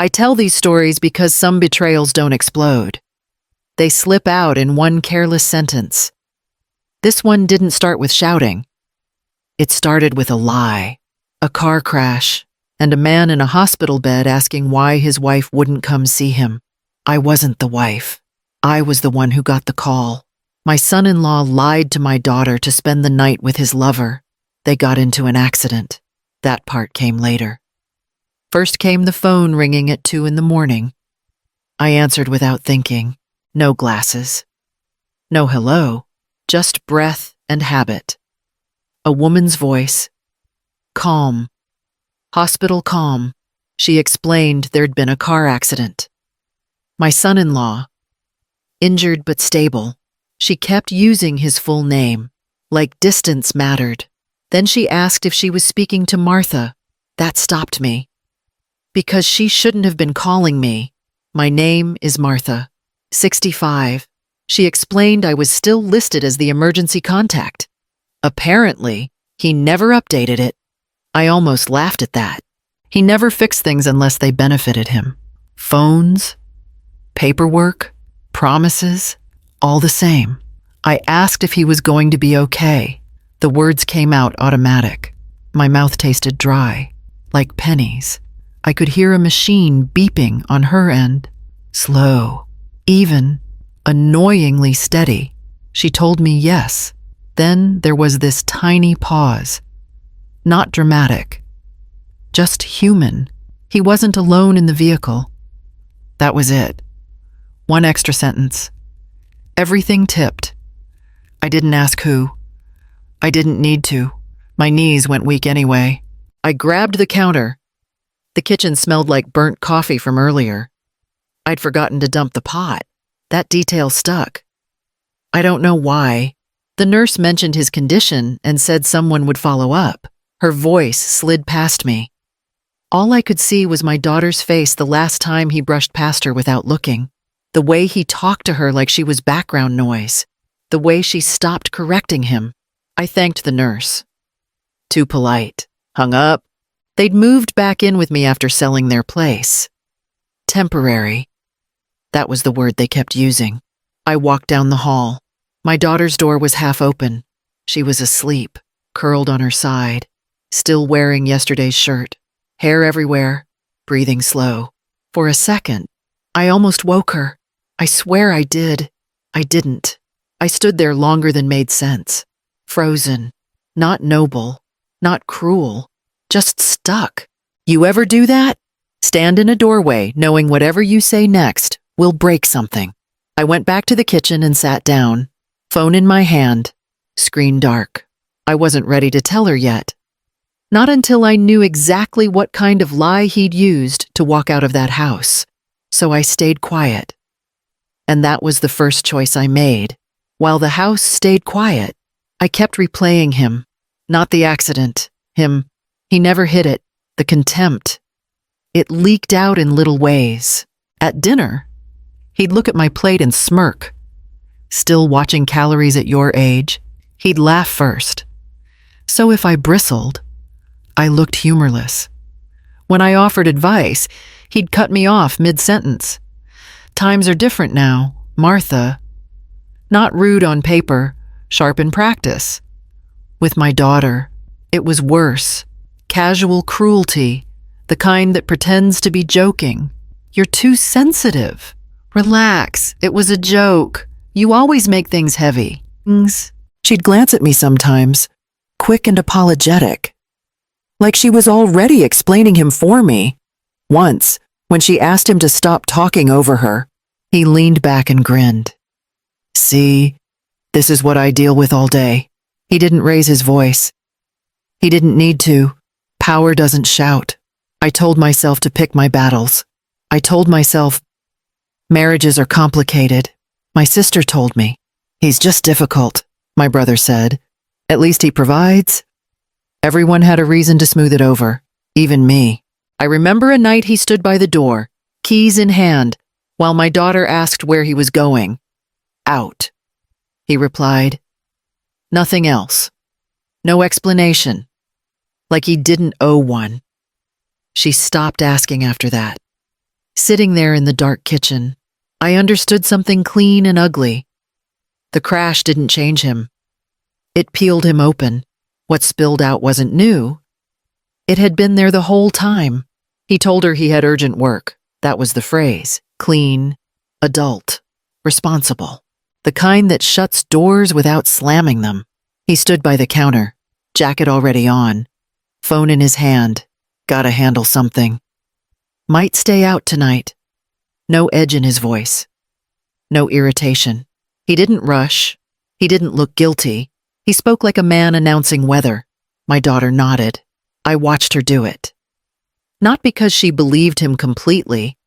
I tell these stories because some betrayals don't explode. They slip out in one careless sentence. This one didn't start with shouting. It started with a lie, a car crash, and a man in a hospital bed asking why his wife wouldn't come see him. I wasn't the wife. I was the one who got the call. My son-in-law lied to my daughter to spend the night with his lover. They got into an accident. That part came later. First came the phone ringing at 2 a.m. I answered without thinking. No glasses. No hello. Just breath and habit. A woman's voice. Calm. Hospital calm. She explained there'd been a car accident. My son-in-law. Injured but stable. She kept using his full name, like distance mattered. Then she asked if she was speaking to Martha. That stopped me. Because she shouldn't have been calling me. My name is Martha, 65. She explained I was still listed as the emergency contact. Apparently, he never updated it. I almost laughed at that. He never fixed things unless they benefited him. Phones, paperwork, promises, all the same. I asked if he was going to be okay. The words came out automatic. My mouth tasted dry, like pennies. I could hear a machine beeping on her end. Slow, even, annoyingly steady. She told me yes. Then there was this tiny pause. Not dramatic. Just human. He wasn't alone in the vehicle. That was it. One extra sentence. Everything tipped. I didn't ask who. I didn't need to. My knees went weak anyway. I grabbed the counter. The kitchen smelled like burnt coffee from earlier. I'd forgotten to dump the pot. That detail stuck. I don't know why. The nurse mentioned his condition and said someone would follow up. Her voice slid past me. All I could see was my daughter's face the last time he brushed past her without looking. The way he talked to her like she was background noise. The way she stopped correcting him. I thanked the nurse. Too polite. Hung up. They'd moved back in with me after selling their place. Temporary. That was the word they kept using. I walked down the hall. My daughter's door was half open. She was asleep, curled on her side, still wearing yesterday's shirt, hair everywhere, breathing slow. For a second, I almost woke her. I swear I did. I didn't. I stood there longer than made sense. Frozen. Not noble. Not cruel. Just stuck. You ever do that? Stand in a doorway knowing whatever you say next will break something. I went back to the kitchen and sat down. Phone in my hand. Screen dark. I wasn't ready to tell her yet. Not until I knew exactly what kind of lie he'd used to walk out of that house. So I stayed quiet. And that was the first choice I made. While the house stayed quiet, I kept replaying him. Not the accident. Him. He never hid it. The contempt. It leaked out in little ways. At dinner, he'd look at my plate and smirk. Still watching calories at your age, he'd laugh first. So if I bristled, I looked humorless. When I offered advice, he'd cut me off mid-sentence. Times are different now, Martha. Not rude on paper, sharp in practice. With my daughter, it was worse. Casual cruelty, the kind that pretends to be joking. You're too sensitive. Relax, it was a joke. You always make things heavy. She'd glance at me sometimes, quick and apologetic. Like she was already explaining him for me. Once, when she asked him to stop talking over her, he leaned back and grinned. See, this is what I deal with all day. He didn't raise his voice. He didn't need to. Power doesn't shout. I told myself to pick my battles. I told myself, marriages are complicated. My sister told me. He's just difficult, my brother said. At least he provides. Everyone had a reason to smooth it over, even me. I remember a night he stood by the door, keys in hand, while my daughter asked where he was going. Out. He replied, nothing else. No explanation. Like he didn't owe one. She stopped asking after that. Sitting there in the dark kitchen, I understood something clean and ugly. The crash didn't change him. It peeled him open. What spilled out wasn't new. It had been there the whole time. He told her he had urgent work. That was the phrase. Clean, adult, responsible. The kind that shuts doors without slamming them. He stood by the counter, jacket already on, phone in his hand. Gotta handle something. Might stay out tonight. No edge in his voice. No irritation. He didn't rush. He didn't look guilty. He spoke like a man announcing weather. My daughter nodded. I watched her do it. Not because she believed him completely,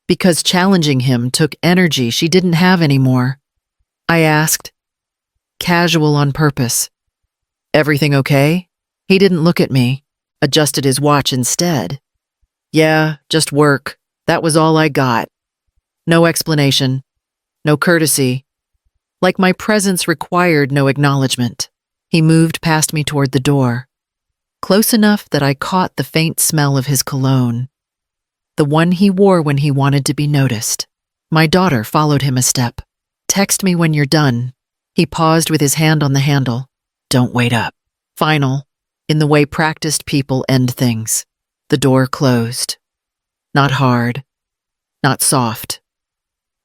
because challenging him took energy she didn't have anymore. I asked, casual on purpose, "Everything okay?" He didn't look at me, adjusted his watch instead. "Yeah, just work. That was all I got." No explanation, no courtesy. Like my presence required no acknowledgement. He moved past me toward the door, close enough that I caught the faint smell of his cologne, the one he wore when he wanted to be noticed. My daughter followed him a step. "Text me when you're done." He paused with his hand on the handle. "Don't wait up." Final, in the way practiced people end things. The door closed. Not hard, not soft.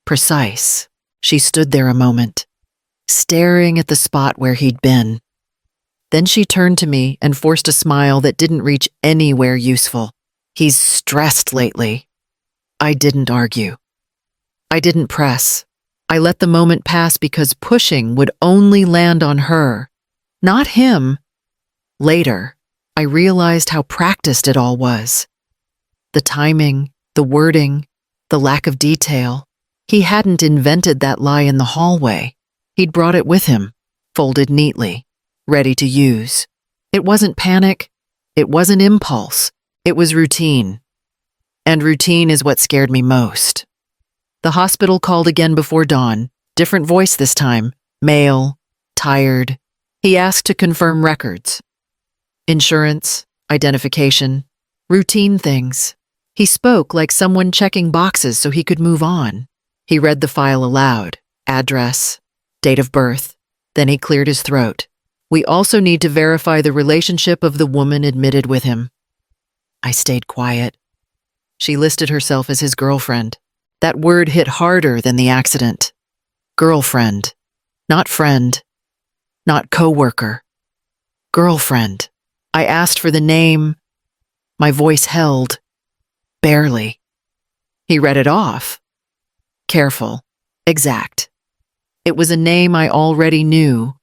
Precise. She stood there a moment, staring at the spot where he'd been. Then she turned to me and forced a smile that didn't reach anywhere useful. "He's stressed lately." I didn't argue. I didn't press. I let the moment pass because pushing would only land on her, not him. Later, I realized how practiced it all was. The timing, the wording, the lack of detail. He hadn't invented that lie in the hallway. He'd brought it with him, folded neatly, ready to use. It wasn't panic. It wasn't impulse. It was routine. And routine is what scared me most. The hospital called again before dawn. Different voice this time. Male, tired. He asked to confirm records. Insurance, identification, routine things. He spoke like someone checking boxes so he could move on. He read the file aloud. Address, date of birth. Then he cleared his throat. "We also need to verify the relationship of the woman admitted with him." I stayed quiet. She listed herself as his girlfriend. That word hit harder than the accident. Girlfriend. Not friend. Not coworker. Girlfriend. I asked for the name. My voice held. Barely. He read it off. Careful. Exact. It was a name I already knew.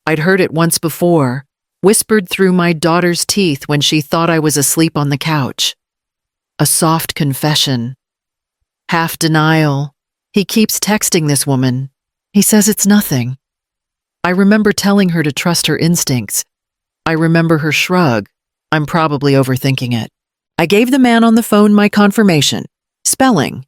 I'd heard it once before, whispered through my daughter's teeth when she thought I was asleep on the couch. A soft confession. Half denial. He keeps texting this woman. He says it's nothing. I remember telling her to trust her instincts. I remember her shrug. I'm probably overthinking it. I gave the man on the phone my confirmation. Spelling.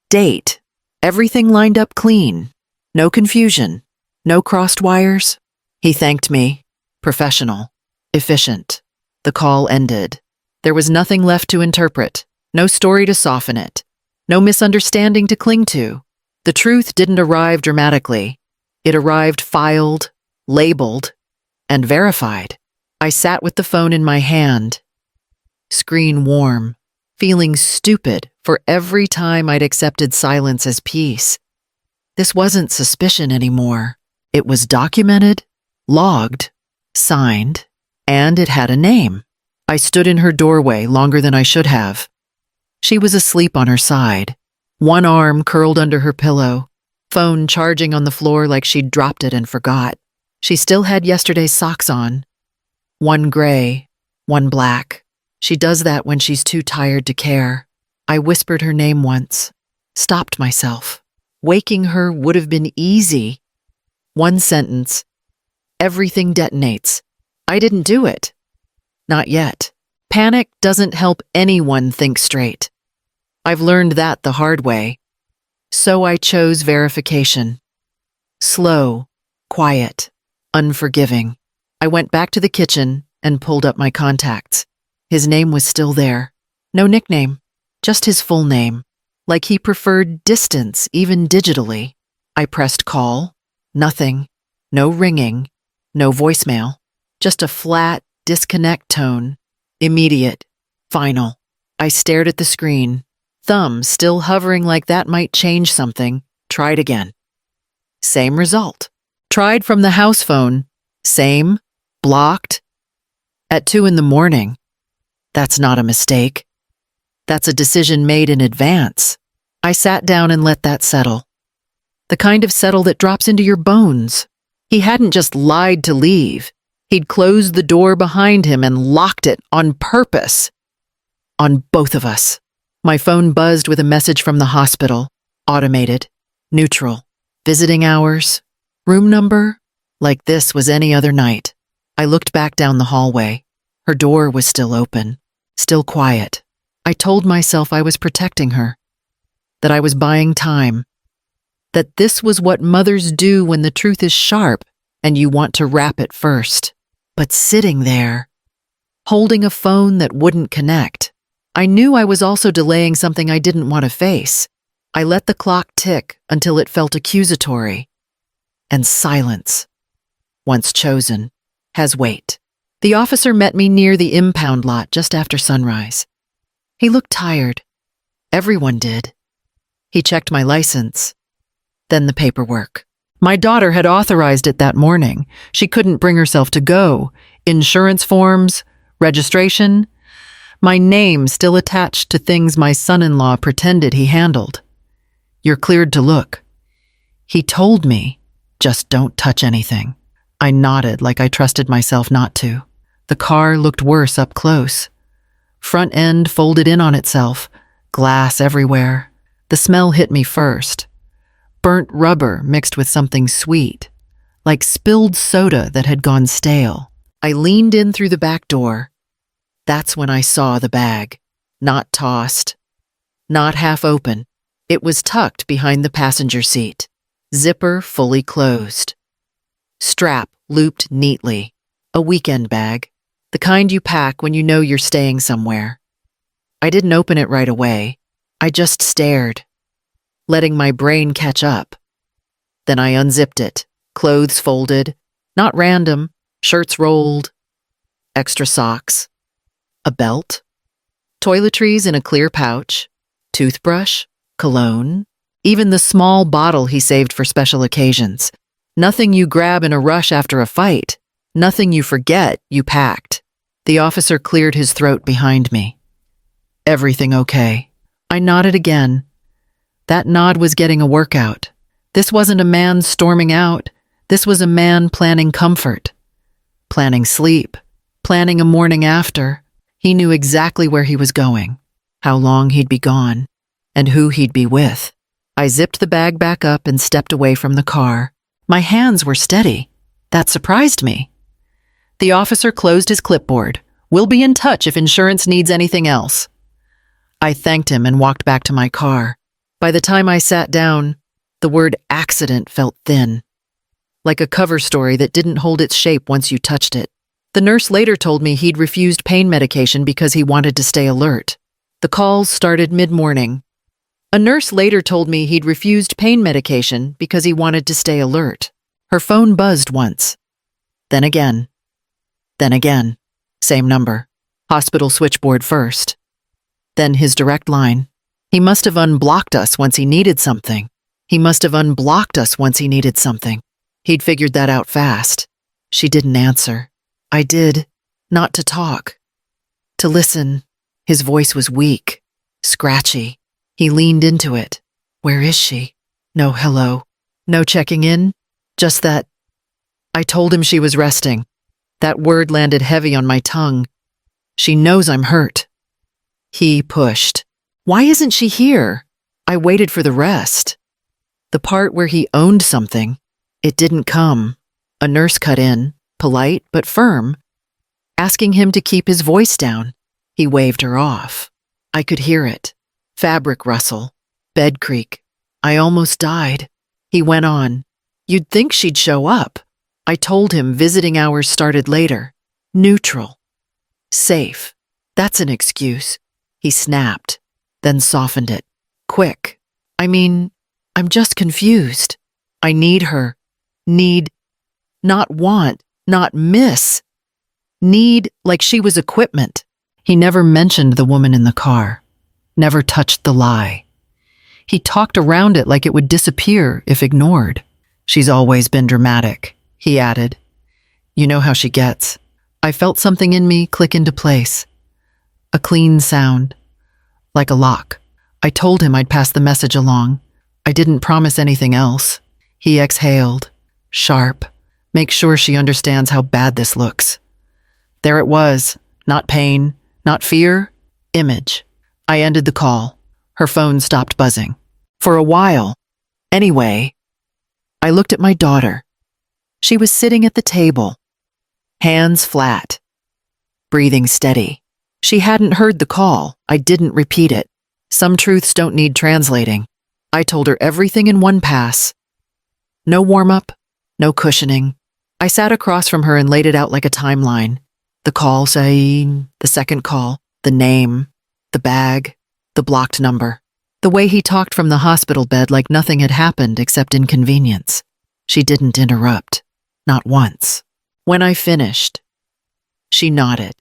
Date. Everything lined up clean. No confusion. No crossed wires. He thanked me. Professional. Efficient. The call ended. There was nothing left to interpret. No story to soften it. No misunderstanding to cling to. The truth didn't arrive dramatically. It arrived filed, labeled, and verified. I sat with the phone in my hand. Screen warm, feeling stupid for every time I'd accepted silence as peace. This wasn't suspicion anymore. It was documented, logged, signed, and it had a name. I stood in her doorway longer than I should have. She was asleep on her side, one arm curled under her pillow, phone charging on the floor like she'd dropped it and forgot. She still had yesterday's socks on. One gray, one black. She does that when she's too tired to care. I whispered her name once, stopped myself. Waking her would have been easy. One sentence. Everything detonates. I didn't do it. Not yet. Panic doesn't help anyone think straight. I've learned that the hard way. So I chose verification. Slow, quiet, unforgiving. I went back to the kitchen and pulled up my contacts. His name was still there. No nickname. Just his full name, like he preferred distance even digitally. I pressed call. Nothing. No ringing. No voicemail. Just a flat, disconnect tone. Immediate. Final. I stared at the screen. Thumb still hovering like that might change something. Tried again. Same result. Tried from the house phone. Same. Blocked. At 2 in the morning. That's not a mistake. That's a decision made in advance. I sat down and let that settle. The kind of settle that drops into your bones. He hadn't just lied to leave. He'd closed the door behind him and locked it on purpose. On both of us. My phone buzzed with a message from the hospital. Automated. Neutral. Visiting hours. Room number. Like this was any other night. I looked back down the hallway. Her door was still open. Still quiet. I told myself I was protecting her. That I was buying time. That this was what mothers do when the truth is sharp and you want to wrap it first. But sitting there, holding a phone that wouldn't connect, I knew I was also delaying something I didn't want to face. I let the clock tick until it felt accusatory. And silence, once chosen, has weight. The officer met me near the impound lot just after sunrise. He looked tired. Everyone did. He checked my license. Then the paperwork. My daughter had authorized it that morning. She couldn't bring herself to go. Insurance forms, registration. My name still attached to things my son-in-law pretended he handled. You're cleared to look. He told me, just don't touch anything. I nodded like I trusted myself not to. The car looked worse up close. Front end folded in on itself, glass everywhere. The smell hit me first. Burnt rubber mixed with something sweet, like spilled soda that had gone stale. I leaned in through the back door. That's when I saw the bag. Not tossed. Not half open. It was tucked behind the passenger seat. Zipper fully closed. Strap looped neatly. A weekend bag. The kind you pack when you know you're staying somewhere. I didn't open it right away. I just stared, letting my brain catch up. Then I unzipped it, clothes folded, not random, shirts rolled, extra socks, a belt, toiletries in a clear pouch, toothbrush, cologne, even the small bottle he saved for special occasions. Nothing you grab in a rush after a fight, nothing you forget you packed. The officer cleared his throat behind me. Everything okay? I nodded again. That nod was getting a workout. This wasn't a man storming out. This was a man planning comfort, planning sleep, planning a morning after. He knew exactly where he was going, how long he'd be gone, and who he'd be with. I zipped the bag back up and stepped away from the car. My hands were steady. That surprised me. The officer closed his clipboard. We'll be in touch if insurance needs anything else. I thanked him and walked back to my car. By the time I sat down, the word accident felt thin, like a cover story that didn't hold its shape once you touched it. The nurse later told me he'd refused pain medication because he wanted to stay alert. The calls started mid-morning. A nurse later told me he'd refused pain medication because he wanted to stay alert. Her phone buzzed once. Then again. Then again. Same number. Hospital switchboard first. Then his direct line. He must have unblocked us once he needed something. He must have unblocked us once he needed something. He'd figured that out fast. She didn't answer. I did. Not to talk. To listen. His voice was weak. Scratchy. He leaned into it. Where is she? No hello. No checking in. Just that. I told him she was resting. That word landed heavy on my tongue. She knows I'm hurt. He pushed. Why isn't she here? I waited for the rest. The part where he owned something. It didn't come. A nurse cut in, polite but firm, asking him to keep his voice down. He waved her off. I could hear it. Fabric rustle. Bed creak. I almost died. He went on. You'd think she'd show up. I told him visiting hours started later. Neutral. Safe. That's an excuse. He snapped. then softened it. Quick. I mean, I'm just confused. I need her. Need, not want, not miss. Need like she was equipment. He never mentioned the woman in the car. Never touched the lie. He talked around it like it would disappear if ignored. She's always been dramatic, he added. You know how she gets. I felt something in me click into place. A clean sound, like a lock. I told him I'd pass the message along. I didn't promise anything else. He exhaled, sharp. Make sure she understands how bad this looks. There it was, not pain, not fear, image. I ended the call. Her phone stopped buzzing. For a while. Anyway, I looked at my daughter. She was sitting at the table, hands flat, breathing steady. She hadn't heard the call. I didn't repeat it. Some truths don't need translating. I told her everything in one pass. No warm-up, no cushioning. I sat across from her and laid it out like a timeline. The call, saying, the second call, the name, the bag, the blocked number. The way he talked from the hospital bed like nothing had happened except inconvenience. She didn't interrupt. Not once. When I finished, she nodded.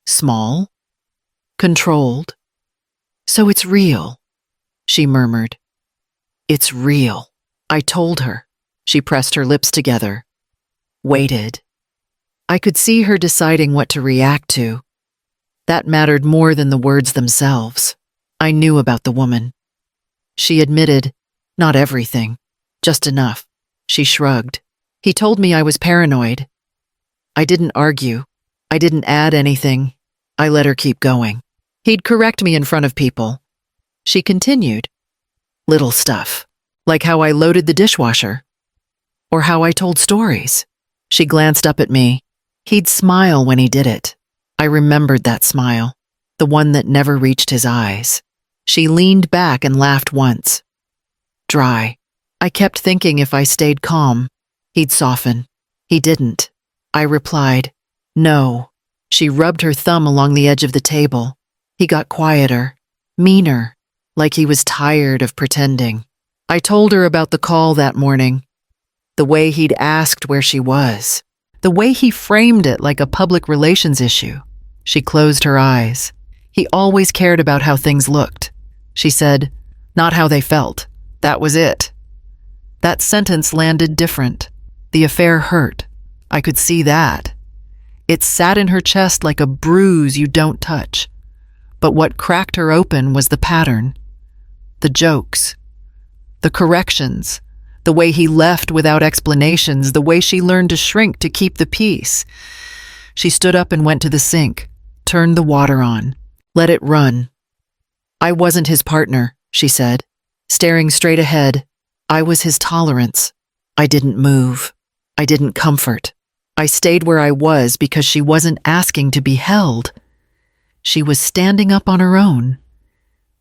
Small, controlled. So it's real, she murmured. It's real. I told her. She pressed her lips together. Waited. I could see her deciding what to react to. That mattered more than the words themselves. I knew about the woman. She admitted, not everything, just enough. She shrugged. He told me I was paranoid. I didn't argue. I didn't add anything. I let her keep going. He'd correct me in front of people. She continued. Little stuff, like how I loaded the dishwasher, or how I told stories. She glanced up at me. He'd smile when he did it. I remembered that smile, the one that never reached his eyes. She leaned back and laughed once. Dry. I kept thinking if I stayed calm, he'd soften. He didn't. I replied, no. She rubbed her thumb along the edge of the table. He got quieter, meaner, like he was tired of pretending. I told her about the call that morning, the way he'd asked where she was, the way he framed it like a public relations issue. She closed her eyes. He always cared about how things looked. She said, not how they felt. That was it. That sentence landed different. The affair hurt. I could see that. It sat in her chest like a bruise you don't touch. But what cracked her open was the pattern. The jokes. The corrections. The way he left without explanations. The way she learned to shrink to keep the peace. She stood up and went to the sink, turned the water on, let it run. I wasn't his partner, she said, staring straight ahead. I was his tolerance. I didn't move. I didn't comfort. I stayed where I was because she wasn't asking to be held. She was standing up on her own.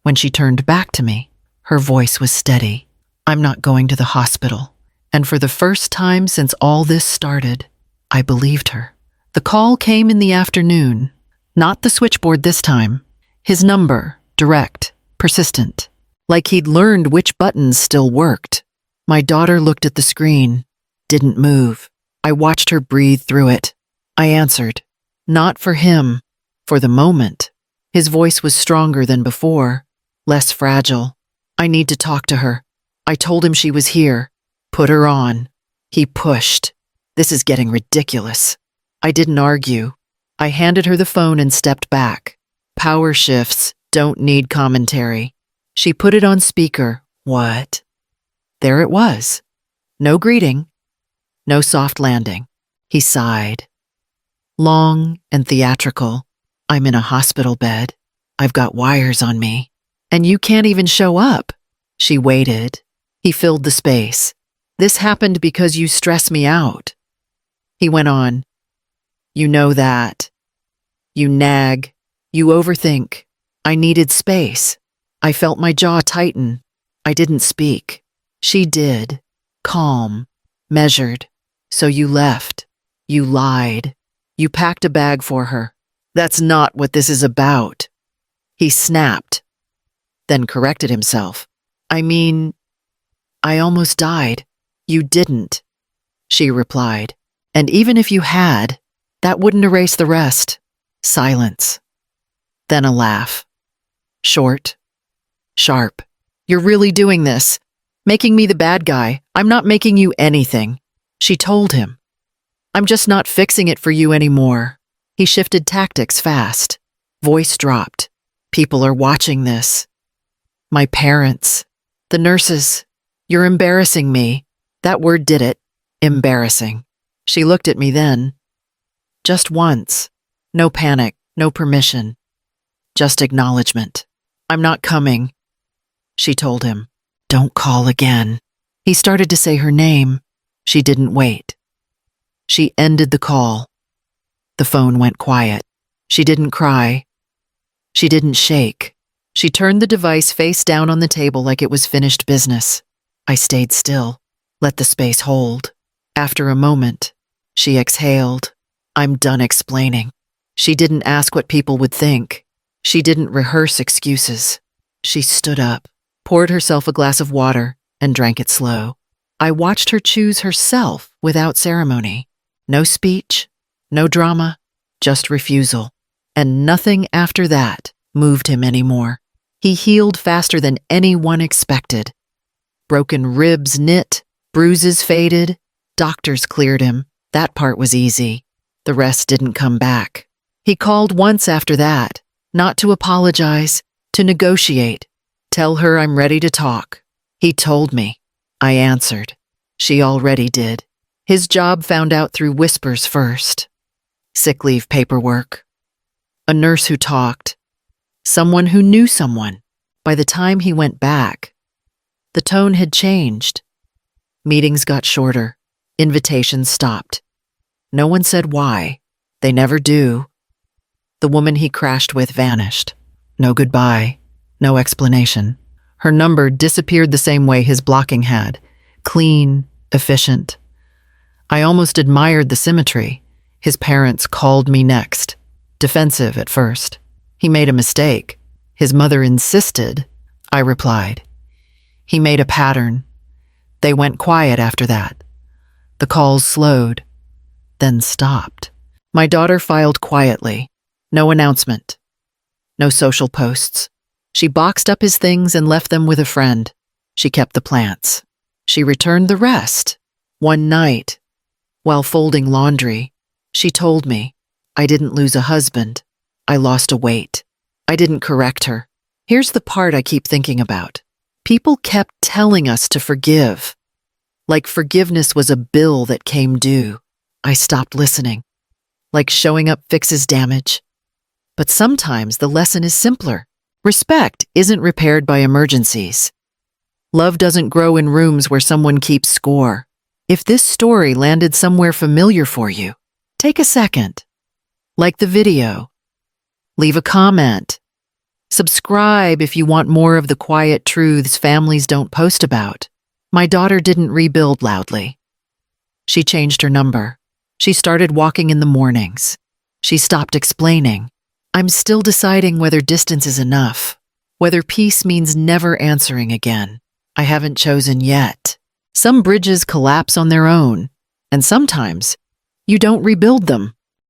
When she turned back to me, her voice was steady. I'm not going to the hospital. And for the first time since all this started, I believed her. The call came in the afternoon. Not the switchboard this time. His number, direct, persistent. Like he'd learned which buttons still worked. My daughter looked at the screen, didn't move. I watched her breathe through it. I answered. Not for him, for the moment. His voice was stronger than before, less fragile. I need to talk to her. I told him she was here. Put her on. He pushed. This is getting ridiculous. I didn't argue. I handed her the phone and stepped back. Power shifts don't need commentary. She put it on speaker. What? There it was. No greeting. No soft landing. He sighed. Long and theatrical. I'm in a hospital bed. I've got wires on me. And you can't even show up. She waited. He filled the space. This happened because you stress me out. He went on. You know that. You nag. You overthink. I needed space. I felt my jaw tighten. I didn't speak. She did. Calm. Measured. So you left. You lied. You packed a bag for her. That's not what this is about. He snapped. then corrected himself. I mean, I almost died. You didn't, she replied. And even if you had, that wouldn't erase the rest. Silence. Then a laugh. Short. Sharp. You're really doing this. Making me the bad guy. I'm not making you anything. She told him. I'm just not fixing it for you anymore. He shifted tactics fast. Voice dropped. People are watching this. My parents. The nurses. You're embarrassing me. That word did it. Embarrassing. She looked at me then. Just once. No panic, no permission. Just acknowledgement. I'm not coming. She told him. Don't call again. He started to say her name. She didn't wait. She ended the call. The phone went quiet. She didn't cry. She didn't shake. She turned the device face down on the table like it was finished business. I stayed still, let the space hold. After a moment, she exhaled. I'm done explaining. She didn't ask what people would think. She didn't rehearse excuses. She stood up, poured herself a glass of water, and drank it slow. I watched her choose herself without ceremony. No speech, no drama, just refusal. And nothing after that moved him anymore. He healed faster than anyone expected. Broken ribs knit, bruises faded, doctors cleared him. That part was easy. The rest didn't come back. He called once after that, not to apologize, to negotiate. Tell her I'm ready to talk. He told me. I answered. She already did. His job found out through whispers first. Sick leave paperwork. A nurse who talked. Someone who knew someone. By the time he went back, the tone had changed. Meetings got shorter. Invitations stopped. No one said why. They never do. The woman he crashed with vanished. No goodbye. No explanation. Her number disappeared the same way his blocking had. Clean, efficient. I almost admired the symmetry. His parents called me next. Defensive at first. He made a mistake. His mother insisted. I replied. He made a pattern. They went quiet after that. The calls slowed, then stopped. My daughter filed quietly. No announcement. No social posts. She boxed up his things and left them with a friend. She kept the plants. She returned the rest. One night, while folding laundry, she told me, I didn't lose a husband. I lost a weight. I didn't correct her. Here's the part I keep thinking about. People kept telling us to forgive. Like forgiveness was a bill that came due. I stopped listening. Like showing up fixes damage. But sometimes the lesson is simpler. Respect isn't repaired by emergencies. Love doesn't grow in rooms where someone keeps score. If this story landed somewhere familiar for you, take a second. Like the video. Leave a comment. Subscribe if you want more of the quiet truths families don't post about. My daughter didn't rebuild loudly. She changed her number. She started walking in the mornings. She stopped explaining. I'm still deciding whether distance is enough, whether peace means never answering again. I haven't chosen yet. Some bridges collapse on their own, and sometimes you don't rebuild them.